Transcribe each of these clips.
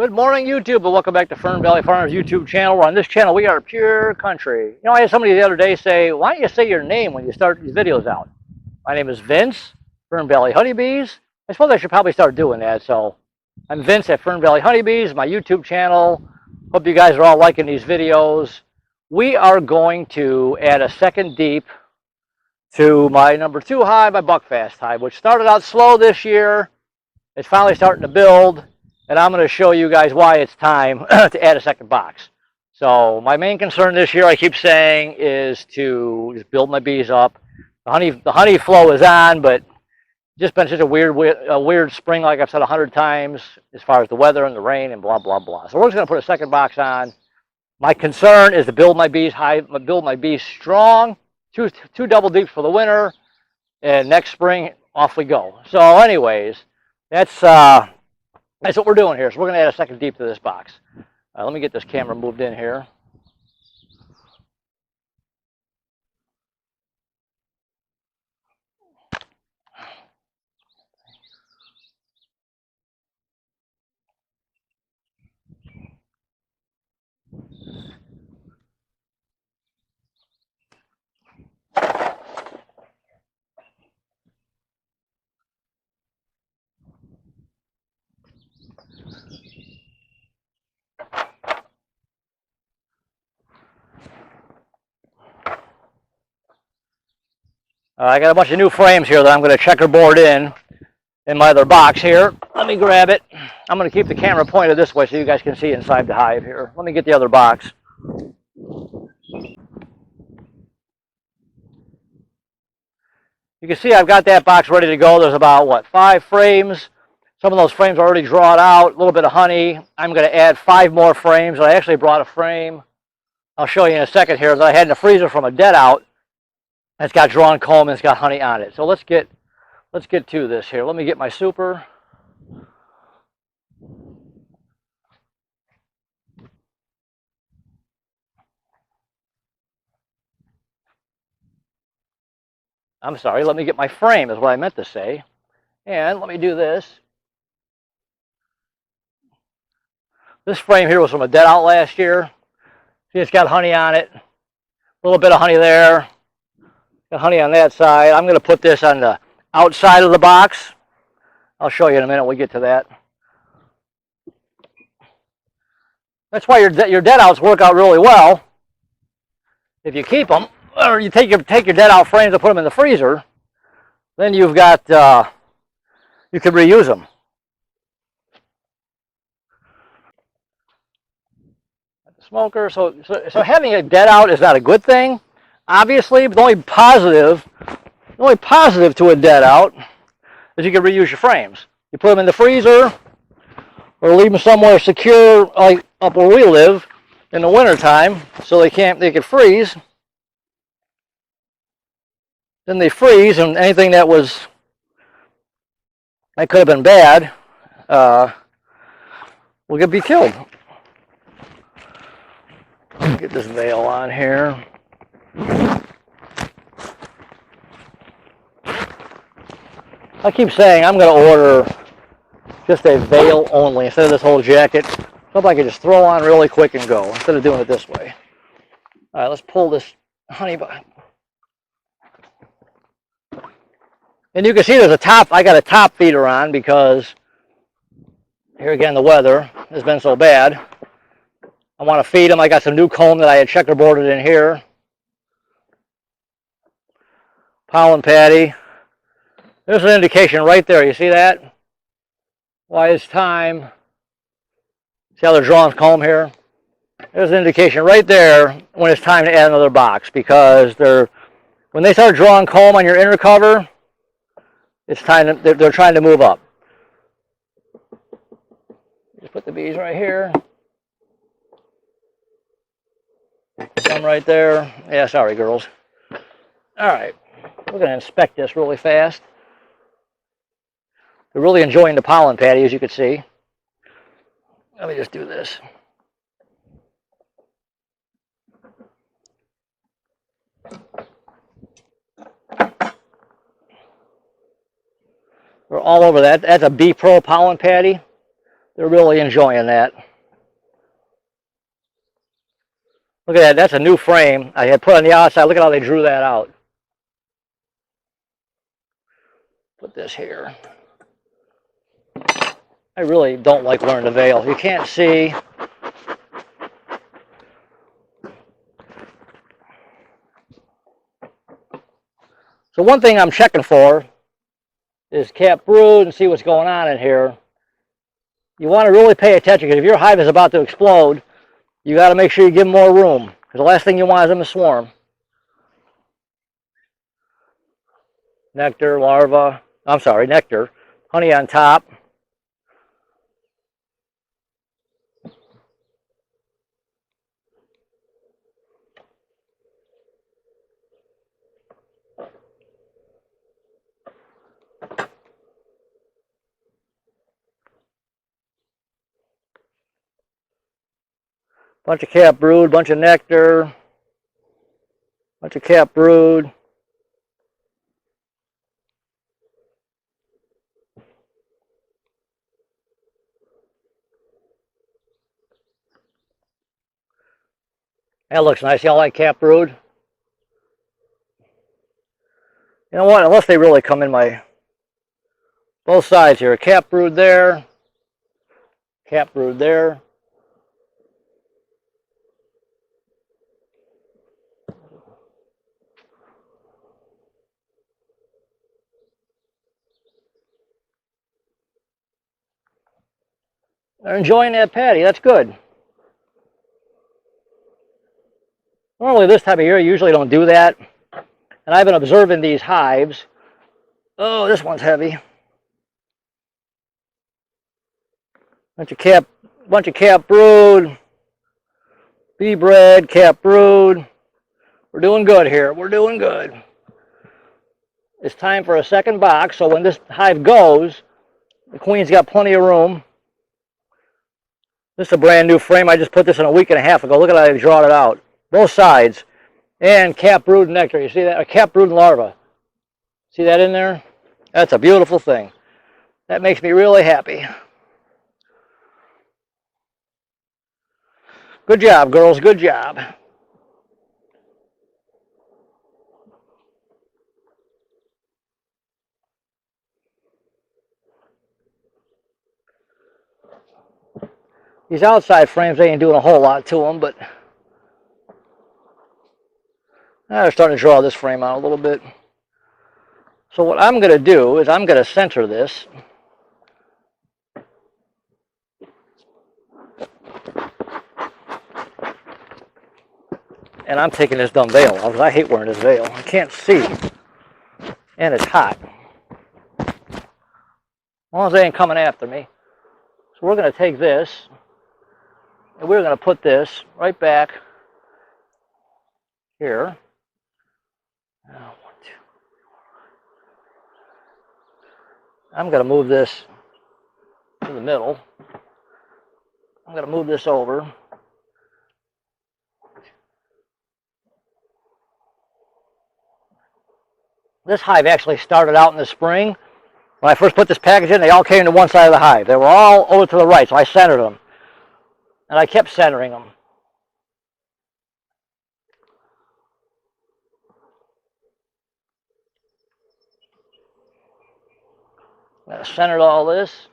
Good morning, YouTube, and welcome back to Fern Valley Farmers YouTube channel. On this channel, we are pure country. You know, I had somebody the other day say, why don't you say your name when you start these videos out? My name is Vince, Fern Valley Honeybees. I suppose I should probably start doing that. So I'm Vince at Fern Valley Honeybees, my YouTube channel. Hope you guys are all liking these videos. We are going to add a second deep to my number 2 hive, my Buckfast hive, which started out slow this year. It's finally starting to build. And I'm going to show you guys why it's time to add a second box. So my main concern this year, I keep saying, is to just build my bees up. The honey flow is on, but just been such a weird spring, like I've said 100 times, as far as the weather and the rain and blah, blah, blah. So we're just going to put a second box on. My concern is to build my bees strong, two double deeps for the winter, and next spring, off we go. So anyways, that's what we're doing here. So we're going to add a second deep to this box. Let me get this camera moved in here. I got a bunch of new frames here that I'm going to checkerboard in my other box here. Let me grab it. I'm going to keep the camera pointed this way so you guys can see inside the hive here. Let me get the other box. You can see I've got that box ready to go. There's about, what, 5 frames. Some of those frames are already drawn out, a little bit of honey. I'm going to add 5 more frames. I actually brought a frame, I'll show you in a second here, that I had in the freezer from a dead out. It's got drawn comb and it's got honey on it. So let's get to this here. Let me get my super. I'm sorry, let me get my frame is what I meant to say. And let me do this. This frame here was from a dead out last year. See, it's got honey on it. A little bit of honey there. Got honey on that side. I'm going to put this on the outside of the box. I'll show you in a minute when we get to that. That's why your dead outs work out really well. If you keep them, or you take your dead out frames and put them in the freezer, then you've got you can reuse them. The smoker. So having a dead out is not a good thing. Obviously, but the only positive to a dead out is you can reuse your frames. You put them in the freezer or leave them somewhere secure, like up where we live in the wintertime, so they can freeze. Then they freeze, and anything that could have been bad will be killed. Get this veil on here. I keep saying I'm going to order just a veil only instead of this whole jacket. Something I can just throw on really quick and go instead of doing it this way. All right, let's pull this honey box. And you can see there's a top. I got a top feeder on because here again the weather has been so bad. I want to feed them. I got some new comb that I had checkerboarded in here. Pollen patty. There's an indication right there. You see that? Why it's time. See how they're drawing comb here? There's an indication right there when it's time to add another box, because when they start drawing comb on your inner cover, it's time they're trying to move up. Just put the bees right here. Some right there. Yeah, sorry, girls. All right, we're going to inspect this really fast. They're really enjoying the pollen patty, as you can see. Let me just do this. We're all over that. That's a B Pro pollen patty. They're really enjoying that. Look at that. That's a new frame I had put on the outside. Look at how they drew that out. Put this here. I really don't like wearing the veil. You can't see. So one thing I'm checking for is cap brood and see what's going on in here. You want to really pay attention, because if your hive is about to explode, you got to make sure you give them more room, because the last thing you want is them to swarm. Nectar, larva, I'm sorry, nectar, honey on top. Bunch of cap brood, bunch of nectar, bunch of cap brood. That looks nice. Y'all like cap brood? You know what? Unless they really come in my both sides here. Cap brood there. Cap brood there. They're enjoying that patty. That's good. Normally this time of year, you usually don't do that. And I've been observing these hives. Oh, this one's heavy. Bunch of cap brood. Bee bread, cap brood. We're doing good here. We're doing good. It's time for a second box, so when this hive goes, the queen's got plenty of room. This is a brand new frame. I just put this in a week and a half ago. Look at how I drawn it out. Both sides. And cap brood and nectar. You see that? A cap brood and larva. See that in there? That's a beautiful thing. That makes me really happy. Good job, girls. Good job. These outside frames, they ain't doing a whole lot to them, but they're starting to draw this frame out a little bit. So what I'm going to do is I'm going to center this. And I'm taking this dumb veil off, because I hate wearing this veil. I can't see. And it's hot. As long as they ain't coming after me. So we're going to take this, and we're going to put this right back here. I'm going to move this to the middle. I'm going to move this over. This hive actually started out in the spring. When I first put this package in, they all came to one side of the hive. They were all over to the right, so I centered them. And I kept centering them. I centered all this.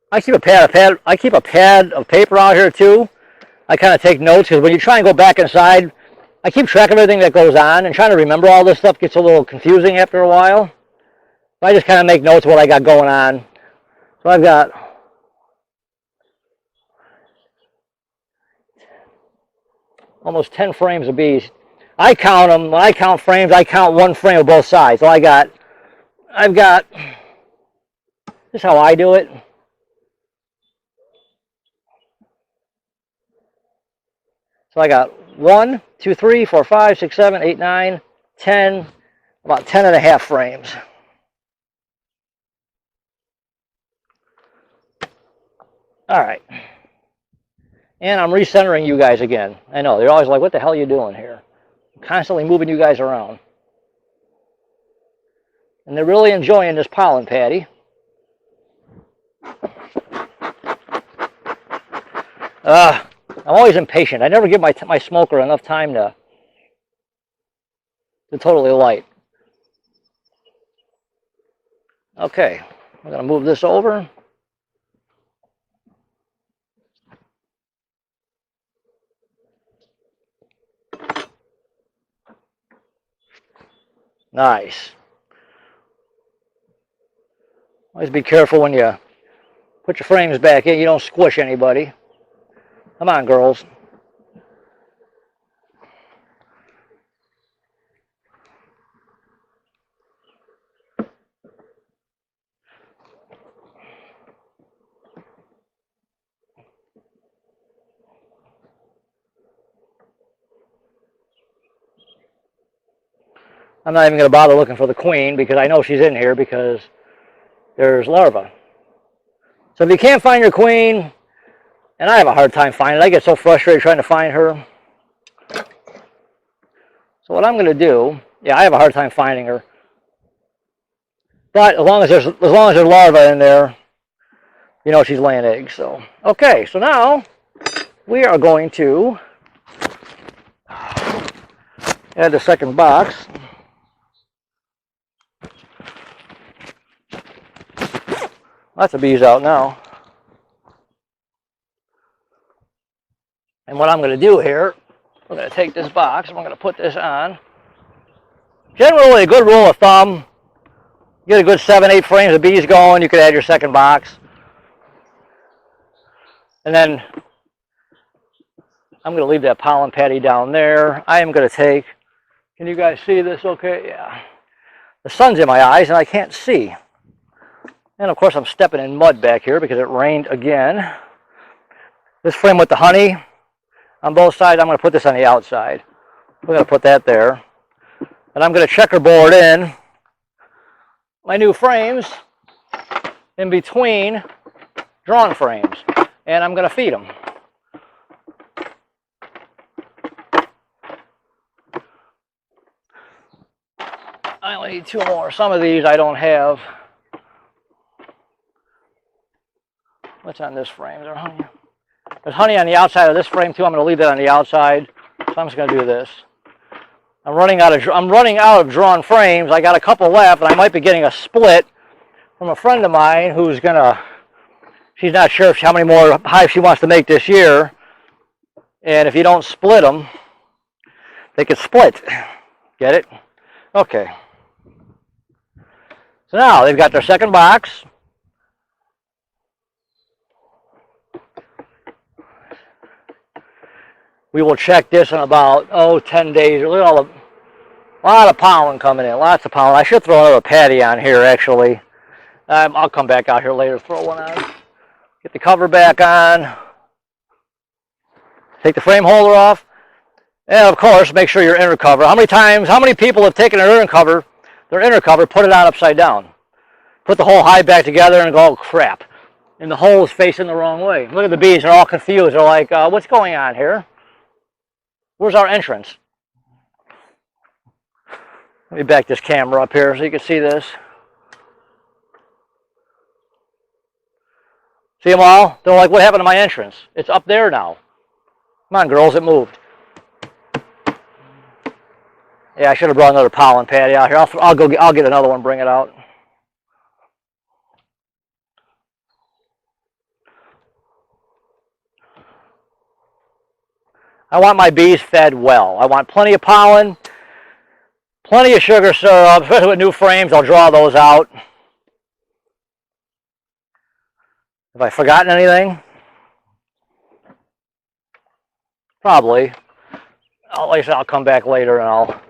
I keep a pad of paper out here too. I kind of take notes, because when you try and go back inside, I keep track of everything that goes on, and trying to remember all this stuff gets a little confusing after a while. So I just kind of make notes of what I got going on. So I've got almost 10 frames of bees. I count them. When I count frames, I count one frame of both sides. So I've got, this is how I do it. So I got 1, 2, 3, 4, 5, 6, 7, 8, 9, 10, about 10 and a half frames. All right. And I'm recentering you guys again. I know, they're always like, what the hell are you doing here? I'm constantly moving you guys around. And they're really enjoying this pollen patty. I'm always impatient. I never give my smoker enough time to totally light. Okay, I'm going to move this over. Nice. Always be careful when you put your frames back in. You don't squish anybody. Come on, girls. I'm not even going to bother looking for the queen because I know she's in here because there's larvae. So if you can't find your queen, and I have a hard time finding it, I get so frustrated trying to find her. So what I'm going to do, yeah, I have a hard time finding her. But as long as there's larvae in there, you know she's laying eggs. So okay, so now we are going to add the second box. Lots of bees out now. And what I'm going to do here, we're going to take this box and we're going to put this on. Generally, a good rule of thumb, get a good 7, 8 frames of bees going, you could add your second box. And then I'm going to leave that pollen patty down there. I am going to take, can you guys see this okay? Yeah. The sun's in my eyes and I can't see. And of course I'm stepping in mud back here because it rained again. This frame with the honey on both sides, I'm going to put this on the outside. We're going to put that there. And I'm going to checkerboard in my new frames in between drawn frames. And I'm going to feed them. I only need 2 more. Some of these I don't have. What's on this frame? Is there honey? There's honey on the outside of this frame too. I'm going to leave that on the outside. So I'm just going to do this. I'm running out of drawn frames. I got a couple left, and I might be getting a split from a friend of mine who's gonna. She's not sure how many more hives she wants to make this year, and if you don't split them, they could split. Get it? Okay. So now they've got their second box. We will check this in about 10 days. Look at all the. A lot of pollen coming in, lots of pollen. I should throw another patty on here, actually. I'll come back out here later, throw one on. Get the cover back on. Take the frame holder off. And, of course, make sure your inner cover. How many people have taken their inner cover, put it on upside down? Put the whole hive back together and go, oh, crap. And the hole is facing the wrong way. Look at the bees, they're all confused. They're like, what's going on here? Where's our entrance? Let me back this camera up here so you can see this. See them all? They're like, what happened to my entrance? It's up there now. Come on, girls, it moved. Yeah, I should have brought another pollen patty out here. I'll get another one, bring it out. I want my bees fed well. I want plenty of pollen. Plenty of sugar syrup, especially with new frames. I'll draw those out. Have I forgotten anything? Probably. like I said, I'll come back later and I'll...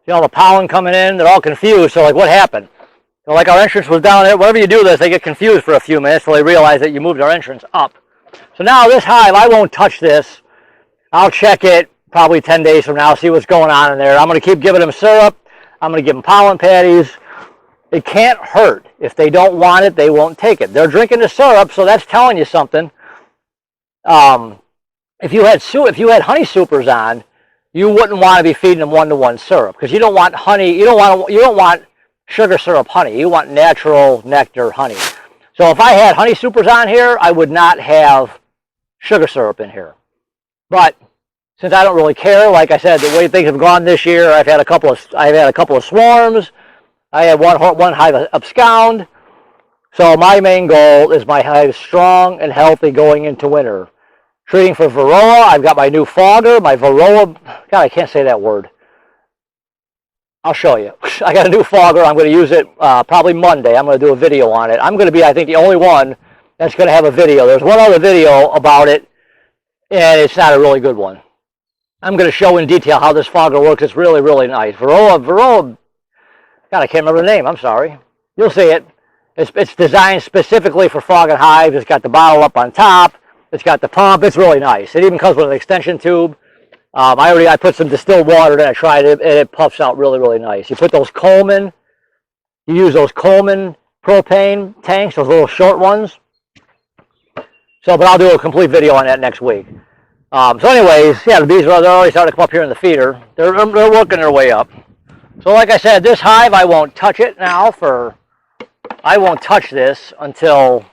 See all the pollen coming in, they're all confused, so like what happened? So like our entrance was down there, whenever you do this, they get confused for a few minutes till they realize that you moved our entrance up. So now this hive, I won't touch this. I'll check it probably 10 days from now, see what's going on in there. I'm going to keep giving them syrup. I'm going to give them pollen patties. It can't hurt. If they don't want it, they won't take it. They're drinking the syrup, so that's telling you something. If you had honey supers on, you wouldn't want to be feeding them one-to-one syrup because you don't want honey. You don't want sugar syrup honey. You want natural nectar honey. So if I had honey supers on here, I would not have sugar syrup in here. But since I don't really care, like I said, the way things have gone this year, I've had a couple of swarms. I had one hive abscond. So my main goal is my hive strong and healthy going into winter. Treating for varroa, I've got my new fogger, my varroa, God, I can't say that word. I'll show you. I got a new fogger. I'm going to use it probably Monday. I'm going to do a video on it. I'm going to be, I think, the only one that's going to have a video. There's one other video about it, and it's not a really good one. I'm going to show in detail how this fogger works. It's really, really nice. Varroa, God, I can't remember the name. I'm sorry. You'll see it. It's designed specifically for fogging hives. It's got the bottle up on top. It's got the pump. It's really nice. It even comes with an extension tube. I put some distilled water, then I tried it, and it puffs out really, really nice. You put those Coleman, you use those Coleman propane tanks, those little short ones. So, but I'll do a complete video on that next week. So anyways, yeah, the bees they're already starting to come up here in the feeder. They're working their way up. So like I said, this hive, I won't touch it now I won't touch this until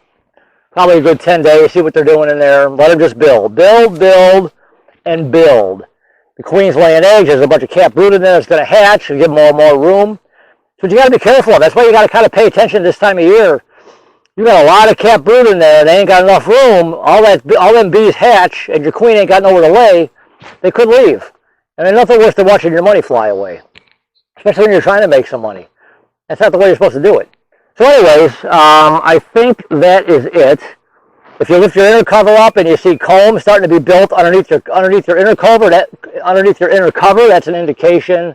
probably a good 10 days, see what they're doing in there. Let them just build, and build. The queen's laying eggs. There's a bunch of capped brood in there that's going to hatch and give more and more room. But you got to be careful. That's why you got to kind of pay attention this time of year. You got a lot of capped brood in there. They ain't got enough room. All them bees hatch, and your queen ain't got nowhere to lay. They could leave. And there's nothing worse than watching your money fly away, especially when you're trying to make some money. That's not the way you're supposed to do it. So anyways, I think that is it. If you lift your inner cover up and you see comb starting to be built underneath your inner cover, that's an indication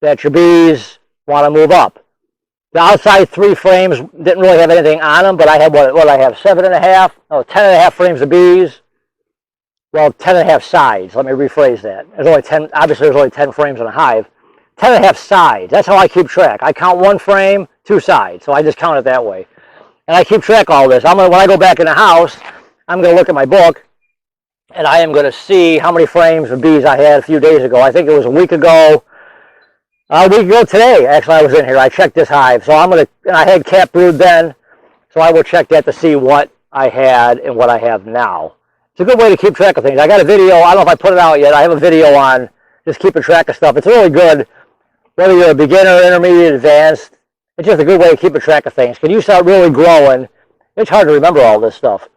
that your bees want to move up. The outside 3 frames didn't really have anything on them, but I had what I have 10.5 frames of bees. Well, 10.5 sides. Let me rephrase that. There's only 10. Obviously, there's only 10 frames in a hive. 10.5 sides. That's how I keep track. I count 1 frame, 2 sides. So I just count it that way. And I keep track of all this. When I go back in the house, I'm going to look at my book, and I am going to see how many frames of bees I had a few days ago. I think it was a week ago. A week ago today, actually, I was in here. I checked this hive. So and I had capped brood then, so I will check that to see what I had and what I have now. It's a good way to keep track of things. I got a video. I don't know if I put it out yet. I have a video on just keeping track of stuff. It's really good, whether you're a beginner, intermediate, advanced. It's just a good way of keeping track of things. When you start really growing, it's hard to remember all this stuff.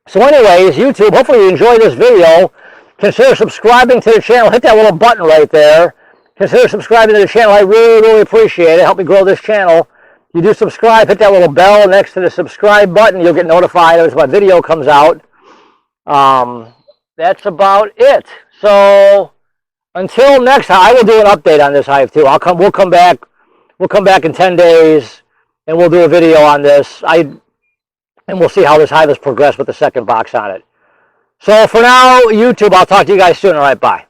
So anyways, YouTube, hopefully you enjoyed this video. Consider subscribing to the channel. Hit that little button right there. Consider subscribing to the channel. I really, really appreciate it. Help me grow this channel. You do subscribe, hit that little bell next to the subscribe button. You'll get notified as my video comes out. That's about it. So until next time, I will do an update on this hive too. We'll come back in 10 days and we'll do a video on this. And we'll see how this hive has progressed with the second box on it. So for now, YouTube, I'll talk to you guys soon. All right, bye.